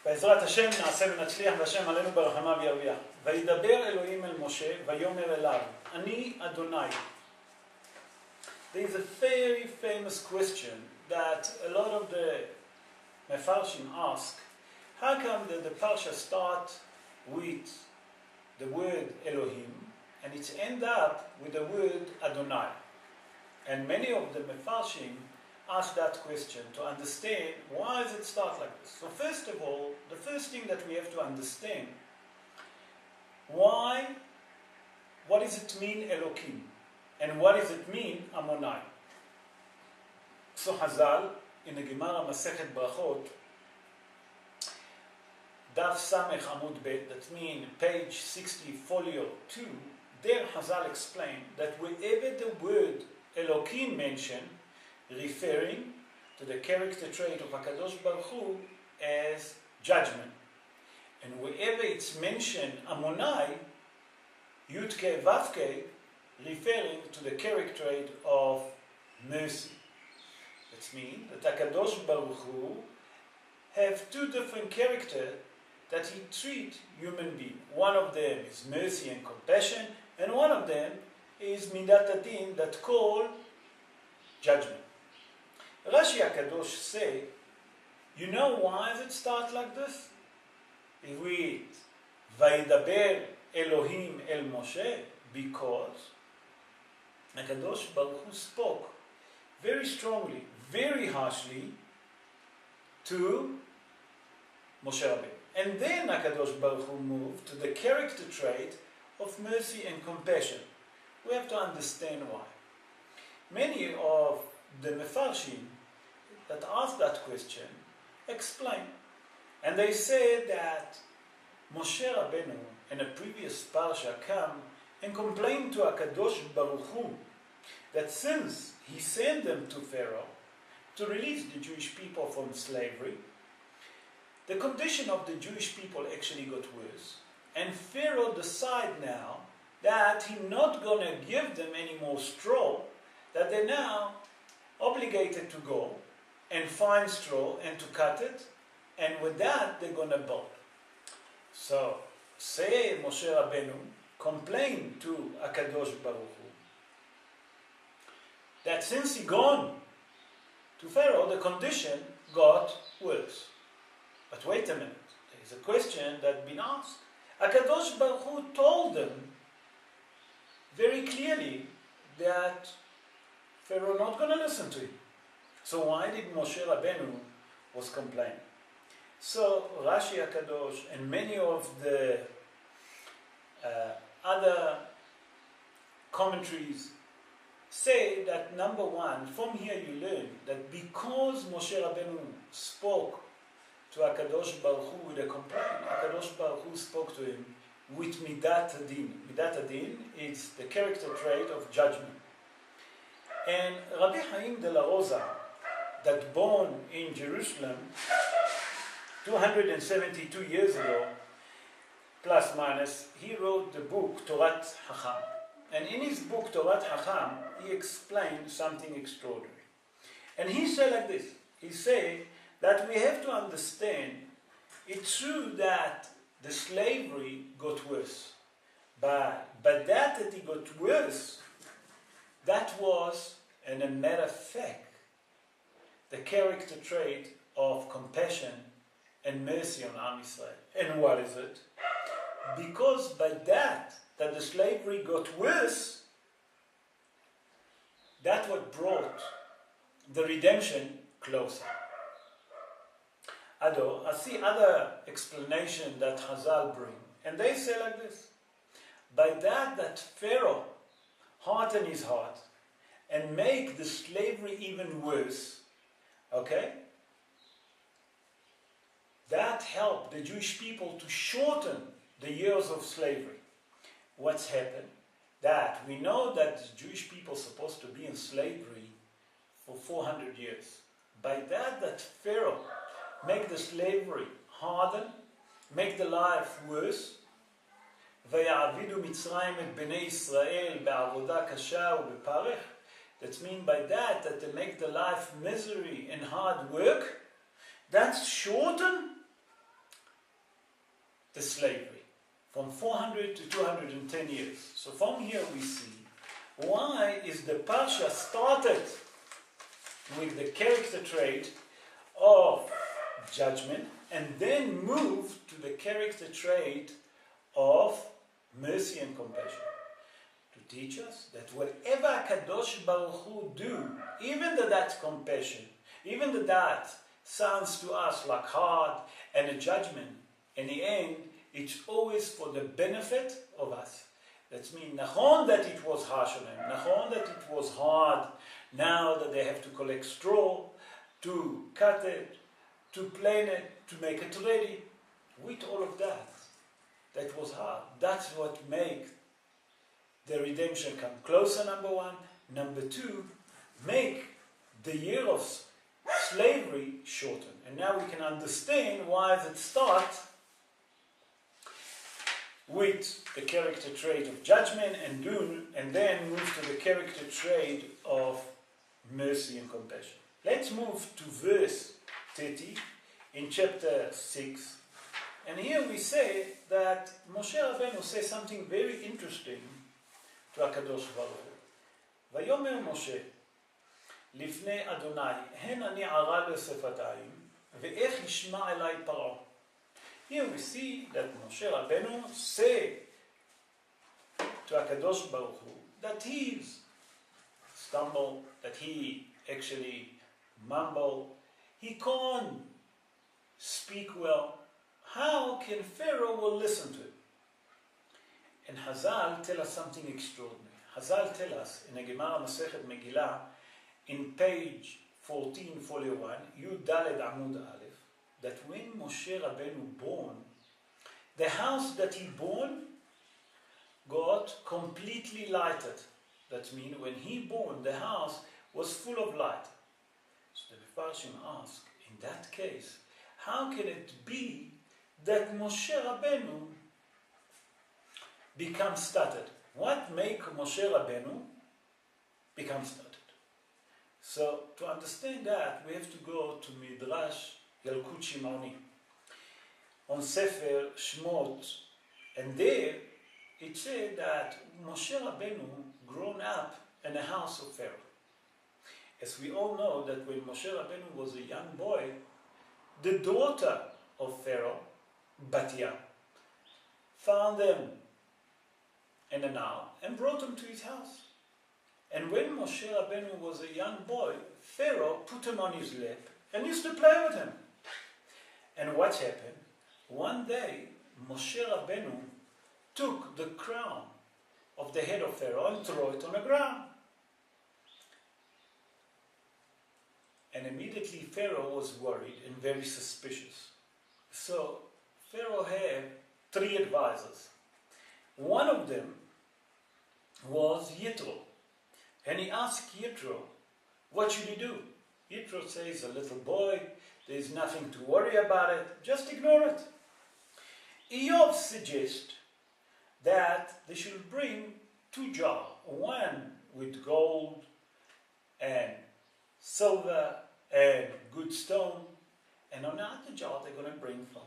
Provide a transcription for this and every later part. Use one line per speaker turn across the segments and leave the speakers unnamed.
בעזרת השם נעשה ונצליח והשם עלינו ברחמיו ירוויח. וידבר אלוהים אל משה ויאמר אליו, אני אדוני. There is a very famous question that a lot of the Mefarshim ask. How come that the Parsha start with the word Elohim and it end up with the word Adonai? And many of the Mefarshim ask that question to understand why does it start like this. So first of all, the first thing that we have to understand, what does it mean Elohim? And what does it mean Amonai? So Hazal, in the Gemara Masechet Brachot, Daf Samech Amud Bet, that means page 60, folio 2, there Hazal explained that wherever the word Elohim mentioned, referring to the character trait of HaKadosh Baruch Hu as judgment. And wherever it's mentioned Amonai, Yudke Vavke, referring to the character trait of mercy. That means that HaKadosh Baruch Hu have two different characters that he treats human beings. One of them is mercy and compassion, and one of them is Midat Adin, that call judgment. Rashi HaKadosh say, you know why does it start like this? He reads, Vayeira Elohim el Moshe, because HaKadosh Baruch Hu spoke very strongly, very harshly to Moshe Rabbi. And then HaKadosh Baruch Hu moved to the character trait of mercy and compassion. We have to understand why. Many of the Mefarshim that ask that question explain. And they say that Moshe Rabbeinu in a previous Parsha come and complain to HaKadosh Baruch Hu that since he sent them to Pharaoh to release the Jewish people from slavery, the condition of the Jewish people actually got worse. And Pharaoh decided now that he's not going to give them any more straw, that they're now obligated to go and find straw and to cut it, and with that they're going to build. So, say Moshe Rabbeinu complained to HaKadosh Baruch Hu that since he gone to Pharaoh, the condition got worse. But wait a minute, there is a question that's been asked. HaKadosh Baruch Hu told them very clearly that Pharaoh not going to listen to him. So why did Moshe Rabbeinu was complaining? So Rashi HaKadosh and many of the other commentaries say that number one, from here you learn that because Moshe Rabbeinu spoke to HaKadosh Baruch Hu with a complaint, HaKadosh Baruch Hu spoke to him with Midat Adin. Midat Adin is the character trait of judgment. And Rabbi Chaim de la Rosa, that born in Jerusalem 272 years ago, plus minus, he wrote the book Torat Hacham. And in his book Torat Hacham, he explained something extraordinary. And he said like this, he said that we have to understand, it's true that the slavery got worse, but that it got worse, that was, in a matter of fact, the character trait of compassion and mercy on Am Yisrael. And what is it? Because by that the slavery got worse, that what brought the redemption closer. I see other explanation that Chazal bring, and they say like this: by that Pharaoh hardened his heart and make the slavery even worse, okay? That helped the Jewish people to shorten the years of slavery. What's happened? That we know that the Jewish people are supposed to be in slavery for 400 years. By that Pharaoh make the slavery harden, make the life worse. ויעבידו מצרים את בני ישראל בעבודה קשה ובפרך. That means by that they make the life misery and hard work. That's shorten the slavery from 400 to 210 years. So from here we see why is the Parsha started with the character trait of judgment and then moved to the character trait of mercy and compassion. To teach us that whatever Kadosh Baruch Hu do, even though that's compassion, even though that sounds to us like hard and a judgment, in the end, it's always for the benefit of us. That means, nachon that it was harsh on them, nachon that it was hard, now that they have to collect straw, to cut it, to plane it, to make it ready. With all of that, that was hard. That's what makes the redemption come closer, number one. Number two, make the year of slavery shorten. And now we can understand why it starts with the character trait of judgment and then move to the character trait of mercy and compassion. Let's move to verse 30 in chapter 6. And here we say that Moshe Rabbeinu says something very interesting to HaKadosh Baruch Hu. Vayomer Moshe לפני אדוני, הן אני ערה לשפתיים, ואיך ישמע אליי פרעה. Here we see that Moshe Rabbeinu say to HaKadosh Baruch Hu that he stumbled, that he actually mumbled, he can't speak well. How can Pharaoh will listen to it? And Hazal tell us something extraordinary. Hazal tell us in the Gemara Masechet Megillah, in page 14, folio 1, Yud Daled Amud Aleph, that when Moshe Rabbeinu born, the house that he born got completely lighted. That means when he born, the house was full of light. So the Mefarshim ask, in that case, how can it be that Moshe Rabbeinu becomes stuttered? What make Moshe Rabbeinu become stuttered? So to understand that, we have to go to Midrash Yalkut Shimoni on Sefer Shmot, and there it said that Moshe Rabbeinu grown up in the house of Pharaoh. As we all know that when Moshe Rabbeinu was a young boy, the daughter of Pharaoh, Batya, found them in a Nile and brought them to his house. And when Moshe Rabbeinu was a young boy, Pharaoh put him on his lap and used to play with him. And what happened? One day, Moshe Rabbeinu took the crown of the head of Pharaoh and threw it on the ground. And immediately Pharaoh was worried and very suspicious. So Pharaoh had 3 advisors. One of them was Yitro. And he asked Yitro, what should he do? Yitro says, a little boy, there's nothing to worry about it, just ignore it. Eov suggests that they should bring 2 jars, one with gold and silver and good stone, and on the other jar they're going to bring fire.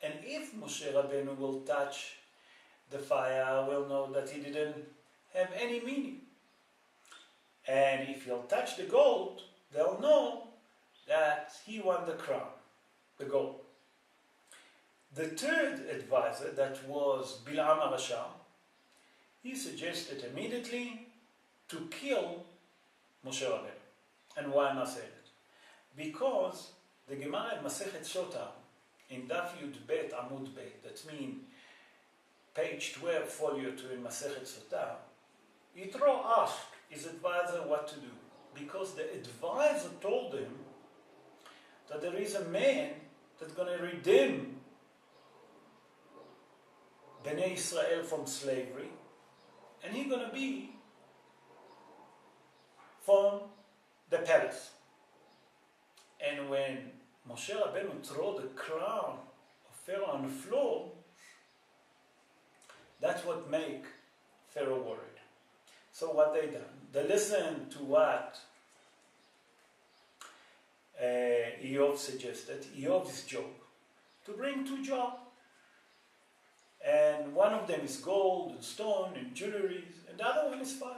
And if Moshe Rabbeinu will touch the fire, we'll know that he didn't have any meaning. And if he'll touch the gold, they'll know that he won the crown, the gold. The 3rd advisor, that was Bilam HaRasha, he suggested immediately to kill Moshe Rabbeinu. And why am I saying it? Because the Gemara in Masechet Sota, in Daf Yud Bet Amud Bet, that means page 12, folio 2 in Masechet Sota, Yitro asked his advisor what to do, because the advisor told him that there is a man that's going to redeem Bnei Israel from slavery, and he's going to be from the palace. And when Moshe Rabbeinu threw the crown of Pharaoh on the floor, that's what made Pharaoh worried. So what they done? They listened to what Eov suggested, Eov's job, to bring 2 jars And one of them is gold and stone and jewelry, and the other one is fire.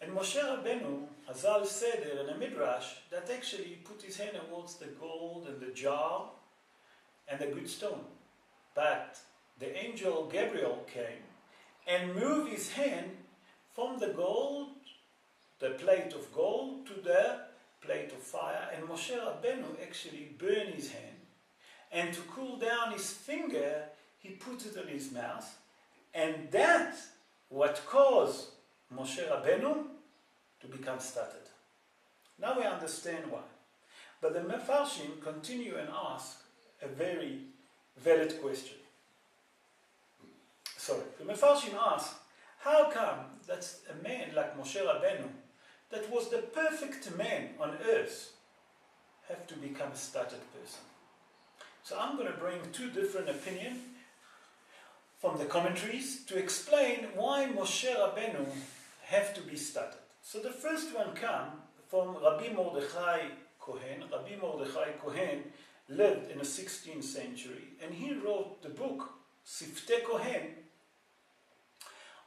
And Moshe Rabbeinu, Hazal said there in a midrash, that actually he put his hand towards the gold and the jar and the good stone. But the angel Gabriel came and moved his hand from the gold, the plate of gold, to the plate of fire. And Moshe Rabbeinu actually burned his hand. And to cool down his finger, he put it on his mouth. And that's what caused Moshe Rabbeinu to become stuttered. Now we understand why. But the Mefarshim continue and ask a very valid question. The Mefarshim ask, how come that a man like Moshe Rabbeinu, that was the perfect man on earth, have to become a stuttered person? So I'm going to bring two different opinions from the commentaries to explain why Moshe Rabbeinu have to be stuttered. So the first one comes from Rabbi Mordechai Kohen. Rabbi Mordechai Kohen lived in the 16th century, and he wrote the book Siftei Kohen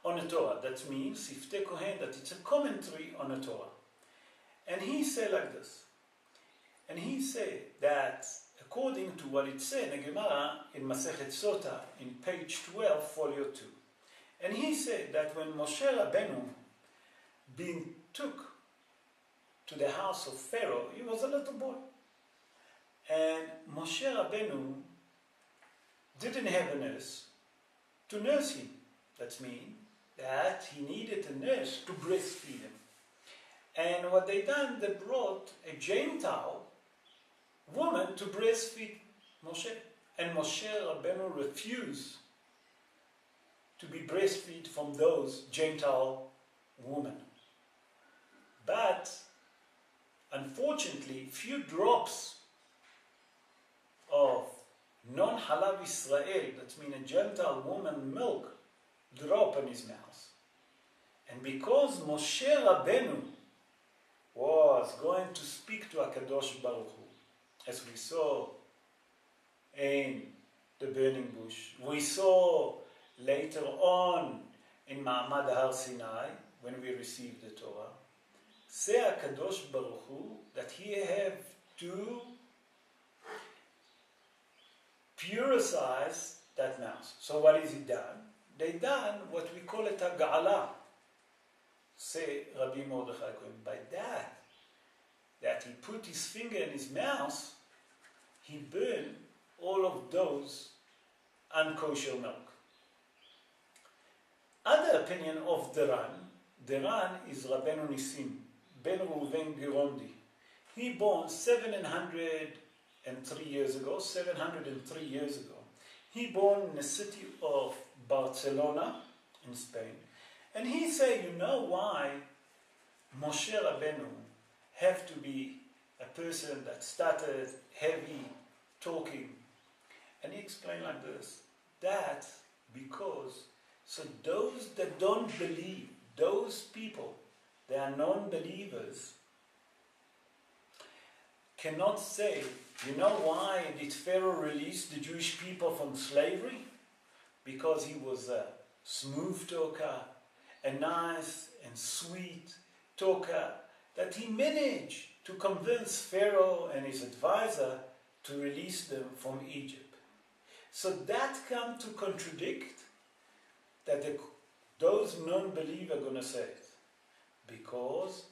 on the Torah. That means Siftei Kohen, that it's a commentary on the Torah. And he said like this. And he said that according to what it said in the Gemara in Masechet Sota in page 12, folio 2. And he said that when Moshe Rabbeinu being took to the house of Pharaoh, he was a little boy. And Moshe Rabbeinu didn't have a nurse to nurse him. That means that he needed a nurse to breastfeed him. And what they done, they brought a Gentile woman to breastfeed Moshe. And Moshe Rabbeinu refused to be breastfed from those Gentile women. But unfortunately, few drops of non-Halav Israel, that means a Gentile woman milk, drop in his mouth. And because Moshe Rabbeinu was going to speak to HaKadosh Baruch Hu, as we saw in the burning bush, we saw later on in Ma'amad Har Sinai, when we received the Torah, say HaKadosh Baruch Hu that he have to purify that mouth. So what is he done? They done what we call it a ga'ala. Say Rabbi Mordechai Kohen. By that he put his finger in his mouth, he burned all of those unkosher milk. Other opinion of the Ran is Rabbeinu Nissim, Ben Reuven Girondi. He born 703 years ago. He born in the city of Barcelona in Spain. And he said, you know why Moshe Rabbeinu have to be a person that started heavy talking? And he explained like this, that because, so those that don't believe, those people, they are non-believers, cannot say, you know why did Pharaoh release the Jewish people from slavery? Because he was a smooth talker, a nice and sweet talker, that he managed to convince Pharaoh and his advisor to release them from Egypt. So that come to contradict that those non-believers are going to say it. Because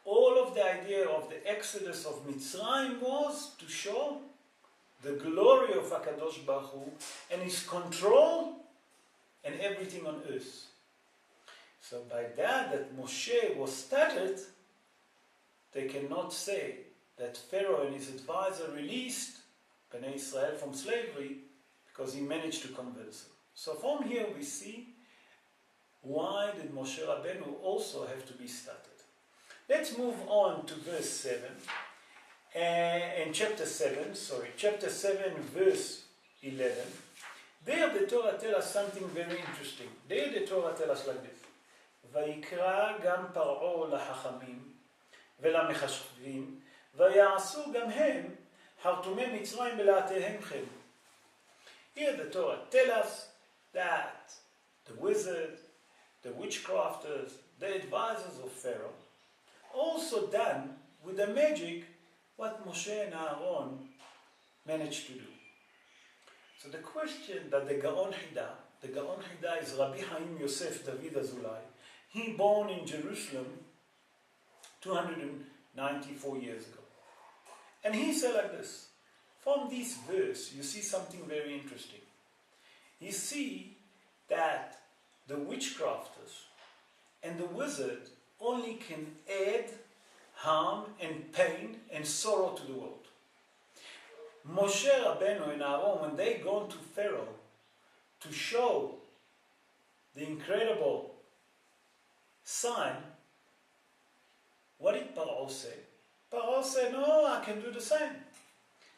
all of the idea of the exodus of Mitzrayim was to show the glory of HaKadosh Baruch Hu and his control and everything on earth. So by that Moshe was stuttered, they cannot say that Pharaoh and his advisor released Bnei Israel from slavery because he managed to convince them. So from here we see why did Moshe Rabbeinu also have to be stuttered. Let's move on to verse 7. In chapter 7, verse 11. There the Torah tells us something very interesting. There the Torah tells us like this. ויקרא גם פרעה לחכמים ולמחשבים ויעשו גם הם חרטומי מצרים בלעתיהם כן. Here the Torah tells us that the wizard, the witchcrafters, the advisors of Pharaoh, also done with the magic what Moshe and Aaron managed to do. So the question that the Gaon Hida is Rabbi Haim Yosef David Azulai. He born in Jerusalem 294 years ago. And he said like this, from this verse you see something very interesting. You see that the witchcrafters and the wizard only can add harm and pain and sorrow to the world. Moshe Rabbeinu and Aaron, when they gone to Pharaoh to show the incredible sign, what did Paro say? Paro said, no, I can do the same.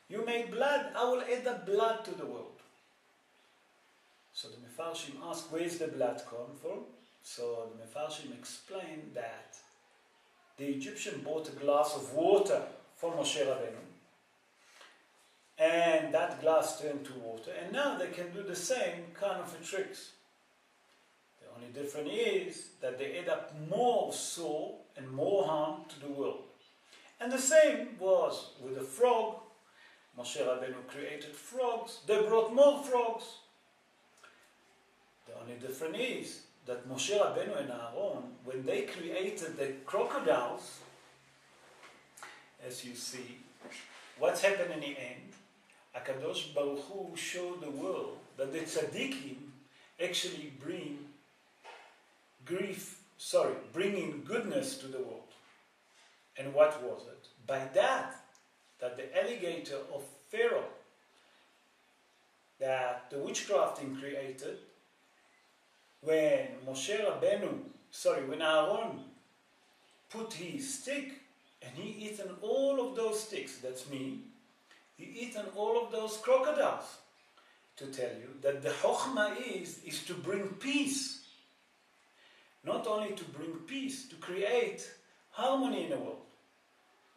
You made blood, I will add the blood to the world. So the Mefarshim asked, where is the blood come from? So the Mefarshim explained that the Egyptian bought a glass of water for Moshe Rabbeinu, and that glass turned to water, and now they can do the same kind of tricks. The only difference is that they add up more sorrow and more harm to the world. And the same was with the frog. Moshe Rabbeinu created frogs, they brought more frogs. The only difference is that Moshe Rabbeinu and Aaron, when they created the crocodiles, as you see, what's happened in the end? HaKadosh Baruch Hu showed the world that the tzaddikim actually bringing goodness to the world. And what was it? By that the alligator of Pharaoh, that the witchcrafting created, when when Aaron put his stick and he eaten all of those sticks, that's me, he eaten all of those crocodiles, to tell you that the chokhmah is to bring peace. Not only to bring peace, to create harmony in the world.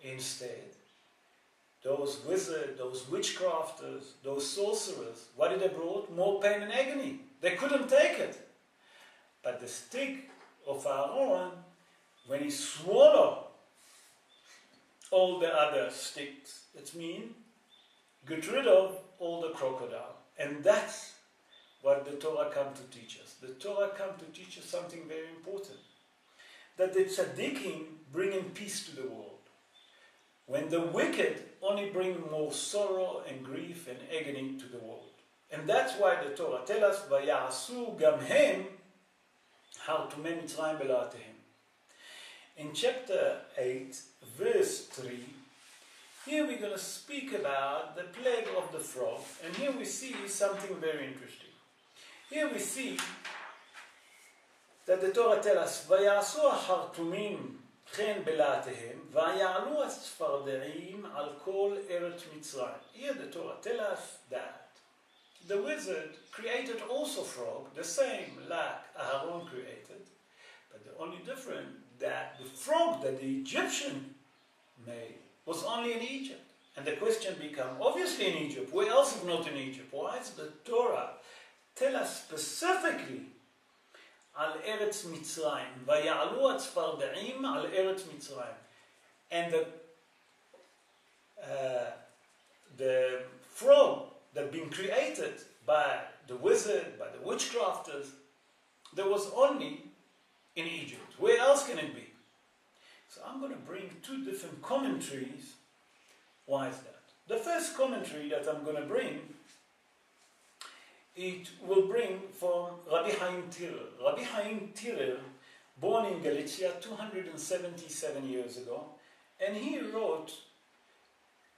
Instead, those wizards, those witchcrafters, those sorcerers, what did they brought? More pain and agony. They couldn't take it. But the stick of Aaron, when he swallowed all the other sticks, that means get rid of all the crocodile. And that's what the Torah come to teach us. The Torah come to teach us something very important. That the tzaddikim bringing peace to the world. When the wicked only bring more sorrow and grief and agony to the world. And that's why the Torah tells us, Vayasu gam hem, how to men Mitzrayim bela'atehem. In chapter 8, verse 3, here we're going to speak about the plague of the frog, and here we see something very interesting. Here we see that the Torah tells us, Vayasu החרטומים חן בלעתיהם, ויעלו הצפרדעים על כל ארץ מצרים. Here the Torah tells us that the wizard created also frog, the same like Aaron created, but the only difference that the frog that the Egyptian made was only in Egypt. And the question becomes, obviously in Egypt, where else if not in Egypt? Why does the Torah tell us specifically על ארץ מצרים, ויעלו הצפרדעים על ארץ מצרים? And the frog that been created by the wizard, by the witchcrafters, there was only in Egypt. Where else can it be? So I'm going to bring two different commentaries. Why is that? The first commentary that I'm going to bring, it will bring from Rabbi Haim Tirer. Rabbi Haim Tirer, born in Galicia 277 years ago, and he wrote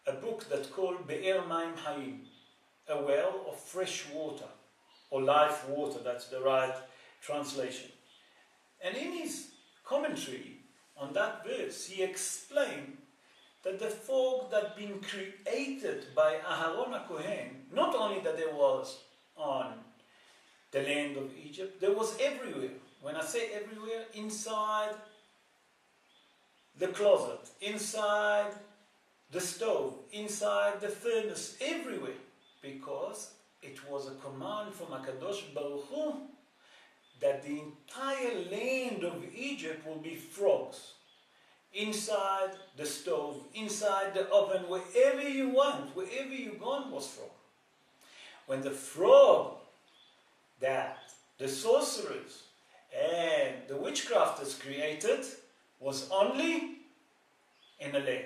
a book that's called Be'er Maim Hayim, a well of fresh water, or life water, that's the right translation. And in his commentary on that verse, he explained that the frog that been created by Aharon HaKohen, not only that there was on the land of Egypt, there was everywhere. When I say everywhere, inside the closet, inside the stove, inside the furnace, everywhere. Because it was a command from HaKadosh Baruch Hu that the entire land of Egypt will be frogs. Inside the stove, inside the oven, wherever you want, wherever you gone was frog. When the frog that the sorcerers and the witchcrafters created was only in the land.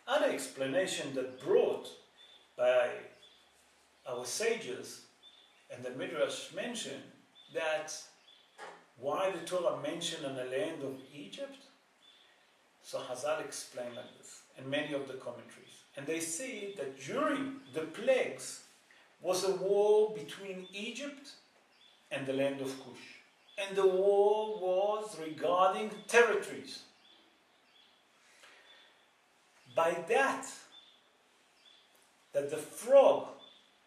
Other explanation that brought by our sages and the Midrash mentioned that why the Torah mentioned on the land of Egypt. So Hazal explained like this, and many of the commentaries. And they say that during the plagues was a war between Egypt and the land of Cush. And the war was regarding territories. By that the frog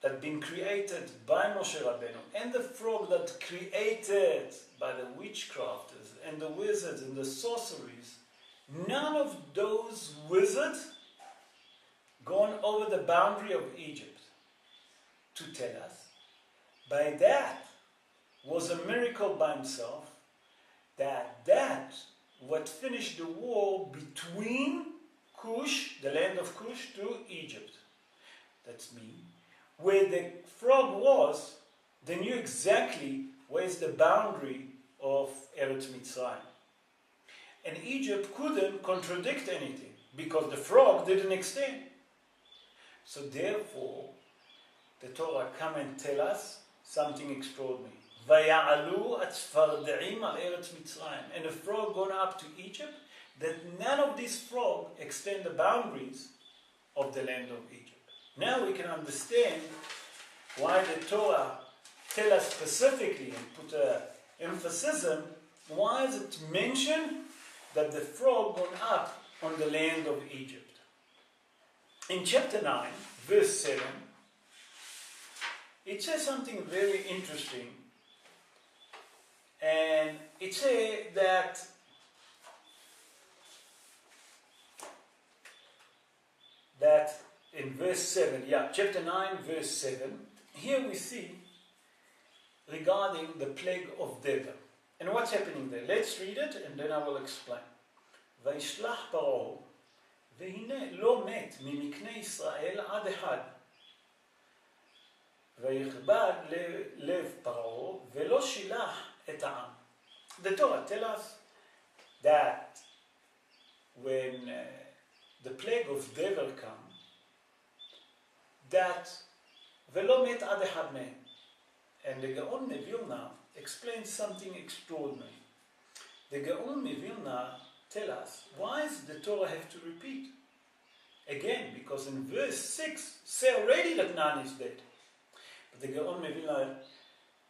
that been created by Moshe Rabbeinu and the frog that created by the witchcrafters and the wizards and the sorceries, none of those wizards gone over the boundary of Egypt to tell us. By that was a miracle by himself that what finished the war between Cush, the land of Cush, to Egypt. That's me. Where the frog was, they knew exactly where's the boundary of Eretz Mitzrayim. And Egypt couldn't contradict anything because the frog didn't extend. So therefore, the Torah come and tell us something extraordinary. Vaya'alu atzfarde'im al Eretz Mitzrayim. And the frog gone up to Egypt, that none of these frogs extend the boundaries of the land of Egypt. Now we can understand why the Torah tell us specifically and put an emphasis, why is it mentioned that the frog gone up on the land of Egypt. In chapter 9, verse 7, it says something very interesting. And it says that in verse 7, chapter 9, verse 7, here we see regarding the plague of Dever. And what's happening there? Let's read it and then I will explain. וישלח פרעה, והנה לא מת ממקנה ישראל עד אחד. ויכבד לב פרעה, ולא שילח את העם. The Torah tells us that when the plague of Dever comes, that ולא מת עד אחד מהם. And the Gaon Mevilna explains something extraordinary. The Gaon Mevilna tells us, why does the Torah have to repeat? Again, because in verse 6, say already that none is dead. But the Gaon Mevilna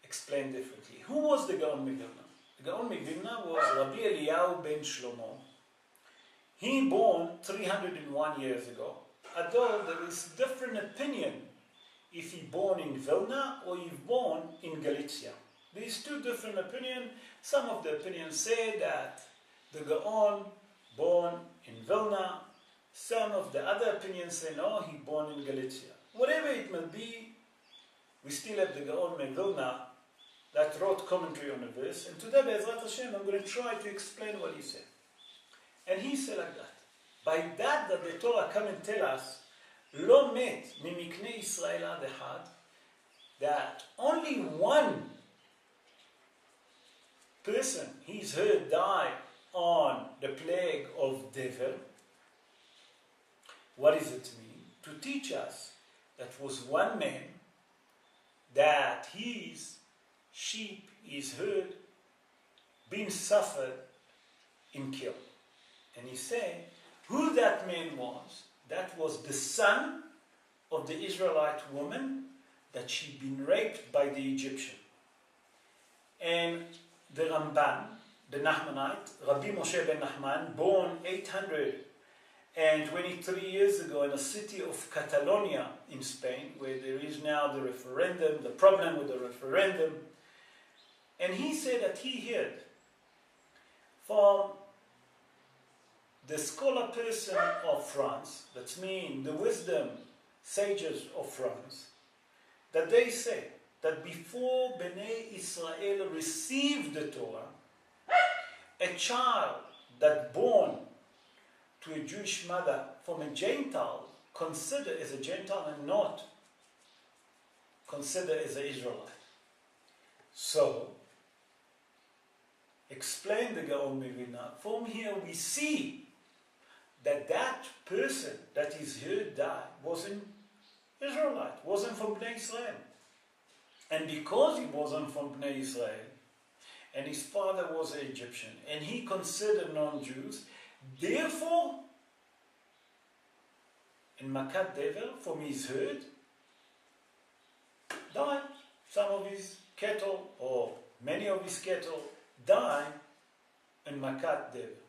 explained differently. Who was the Gaon Mevilna? The Gaon Mevilna was Rabbi Eliyahu ben Shlomo. He born 301 years ago. Although there is different opinion if he born in Vilna or he born in Galicia. These two different opinions. Some of the opinions say that the Gaon born in Vilna. Some of the other opinions say no, he born in Galicia. Whatever it may be, we still have the Gaon Vilna that wrote commentary on the verse. And today, Be'ezrat Hashem, I'm going to try to explain what he said. And he said like that. By that the Torah come and tell us, לא מת ממקנה ישראל עד אחד, that only one person he's heard die on the plague of Dever. What does it mean? To teach us that was one man that his sheep is heard being suffered in kill. And he said, who that man was, that was the son of the Israelite woman that she'd been raped by the Egyptian. And the Ramban, the Nachmanite, Rabbi Moshe ben Nachman, born 823 years ago in a city of Catalonia in Spain, where there is now the referendum, the problem with the referendum. And he said that he heard from the scholar person of France, that's mean the wisdom sages of France, that they say that before Bnei Israel received the Torah, a child that born to a Jewish mother from a Gentile considered as a Gentile and not considered as an Israelite. So, explain the Gaon Milvina. From here we see that that person that is heard die wasn't Israelite, wasn't from Bnei Israel. And because he wasn't from Bnei Israel, and his father was an Egyptian, and he considered non-Jews, therefore, in Makat Dever, from his herd, died. Some of his cattle, or many of his cattle, died in Makat Dever.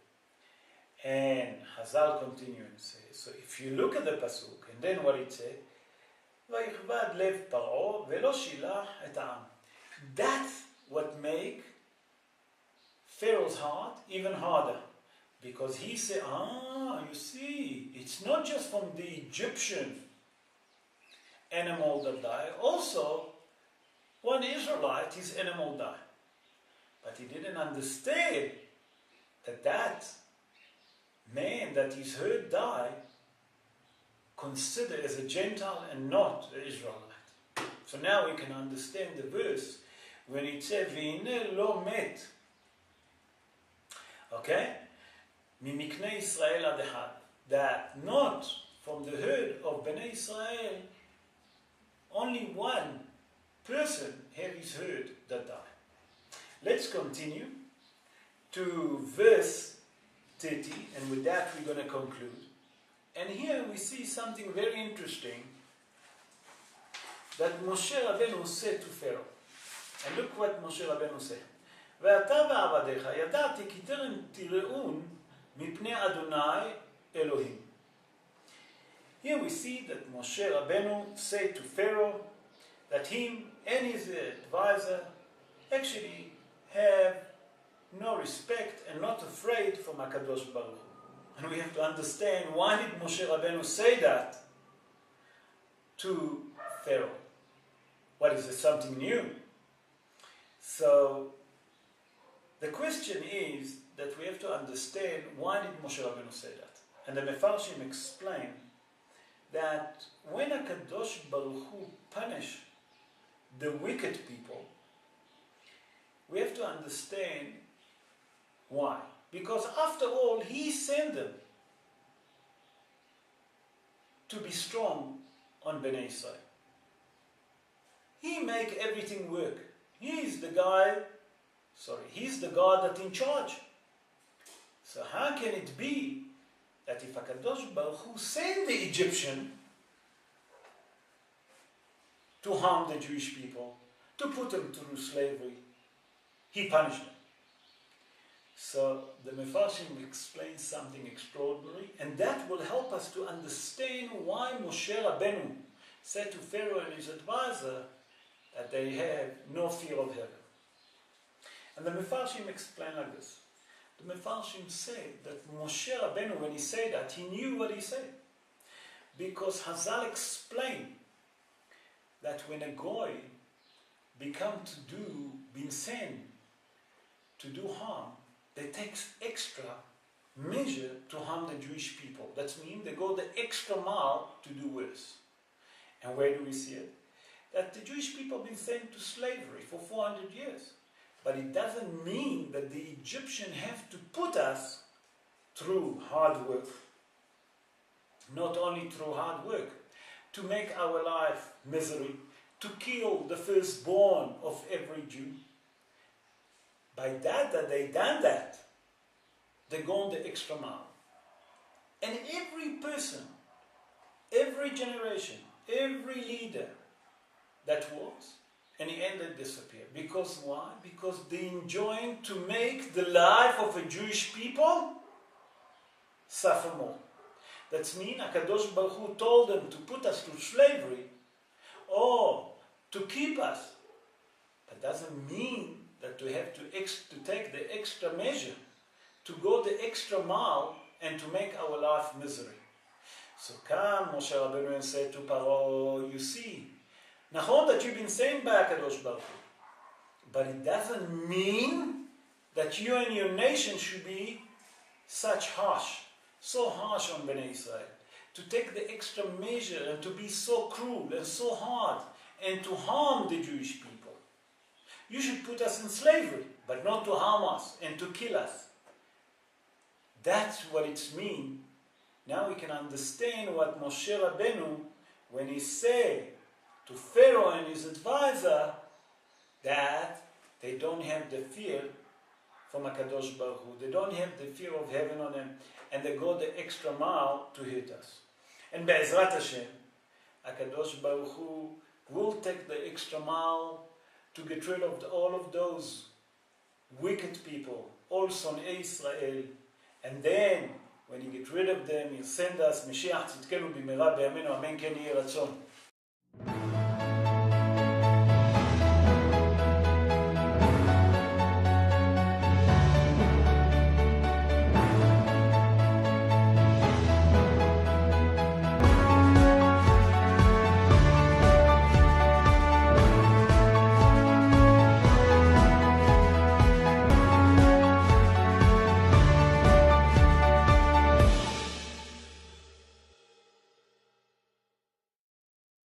And Hazal continues and says, so if you look at the Pasuk, and then what it says, ויכבד לב פרעה ולא שילח את העם. That's what make Pharaoh's heart even harder. Because he said, you see, it's not just from the Egyptian animal that died, also one Israelite, his animal died. But he didn't understand that that man that his herd died considered as a Gentile and not an Israelite. So now we can understand the verse when it says, והנה לא מת. Okay? ממקנה ישראל עד אחד. That not from the herd of Bnei Israel, only one person had his herd that died. Let's continue to verse 30, and with that we're going to conclude. And here we see something very interesting that Moshe Rabbeinu said to Pharaoh. And look what Moshe Rabbeinu said. ואתה ועבדיך ידעתי כי טרם תראון מפני אדוני אלוהים. Here we see that Moshe Rabbeinu said to Pharaoh that him and his advisor actually have no respect and not afraid from HaKadosh Baruch Hu. And we have to understand why did Moshe Rabbeinu say that to Pharaoh. What is it, something new? So the question is that we have to understand why did Moshe Rabbeinu say that. And the Mefarshim explain that when HaKadosh Baruch Hu punished the wicked people, we have to understand why. Because after all, he sent them to be strong on Bnei Israel. He make everything work. He's the God that's in charge. So how can it be that if HaKadosh Baruch Hu sent the Egyptian to harm the Jewish people, to put them through slavery, he punished them? So the Mefarshim explains something extraordinary, and that will help us to understand why Moshe Rabbeinu said to Pharaoh and his advisor that they have no fear of heaven. And the Mefarshim explain like this. The Mefarshim say that Moshe Rabbeinu, when he said that, he knew what he said. Because Hazal explained that when a goy been sent to do harm, they take extra measure to harm the Jewish people. That means they go the extra mile to do worse. And where do we see it? That the Jewish people have been sent to slavery for 400 years. But it doesn't mean that the Egyptians have to put us through hard work. Not only through hard work, to make our life misery, to kill the firstborn of every Jew. By that they done that, they go on the extra mile. And every person, every generation, every leader that was, and in the end they disappear. Because why? Because they enjoying to make the life of a Jewish people suffer more. That means HaKadosh Baruch Hu told them to put us through slavery or to keep us. But doesn't mean that we have to take the extra measure, to go the extra mile and to make our life misery. So come Moshe Rabbeinu and said to Paro, you see, נכון that you've been saying by HaKadosh Baruch Hu, but it doesn't mean that you and your nation should be so harsh on Bnei Israel, to take the extra measure and to be so cruel and so hard and to harm the Jewish people. You should put us in slavery, but not to harm us and to kill us. That's what it means. Now we can understand what Moshe Rabbeinu, when he said to Pharaoh and his advisor that they don't have the fear from HaKadosh Baruch Hu. They don't have the fear of heaven on them, and they go the extra mile to hit us. And Be'ezrat Hashem, HaKadosh Baruch Hu will take the extra mile to get rid of all of those wicked people, all Sonei Israel, and then when he gets rid of them, he'll send us Mashiach Tzidkenu b'meira b'yameinu, amen ken yehi ratzon.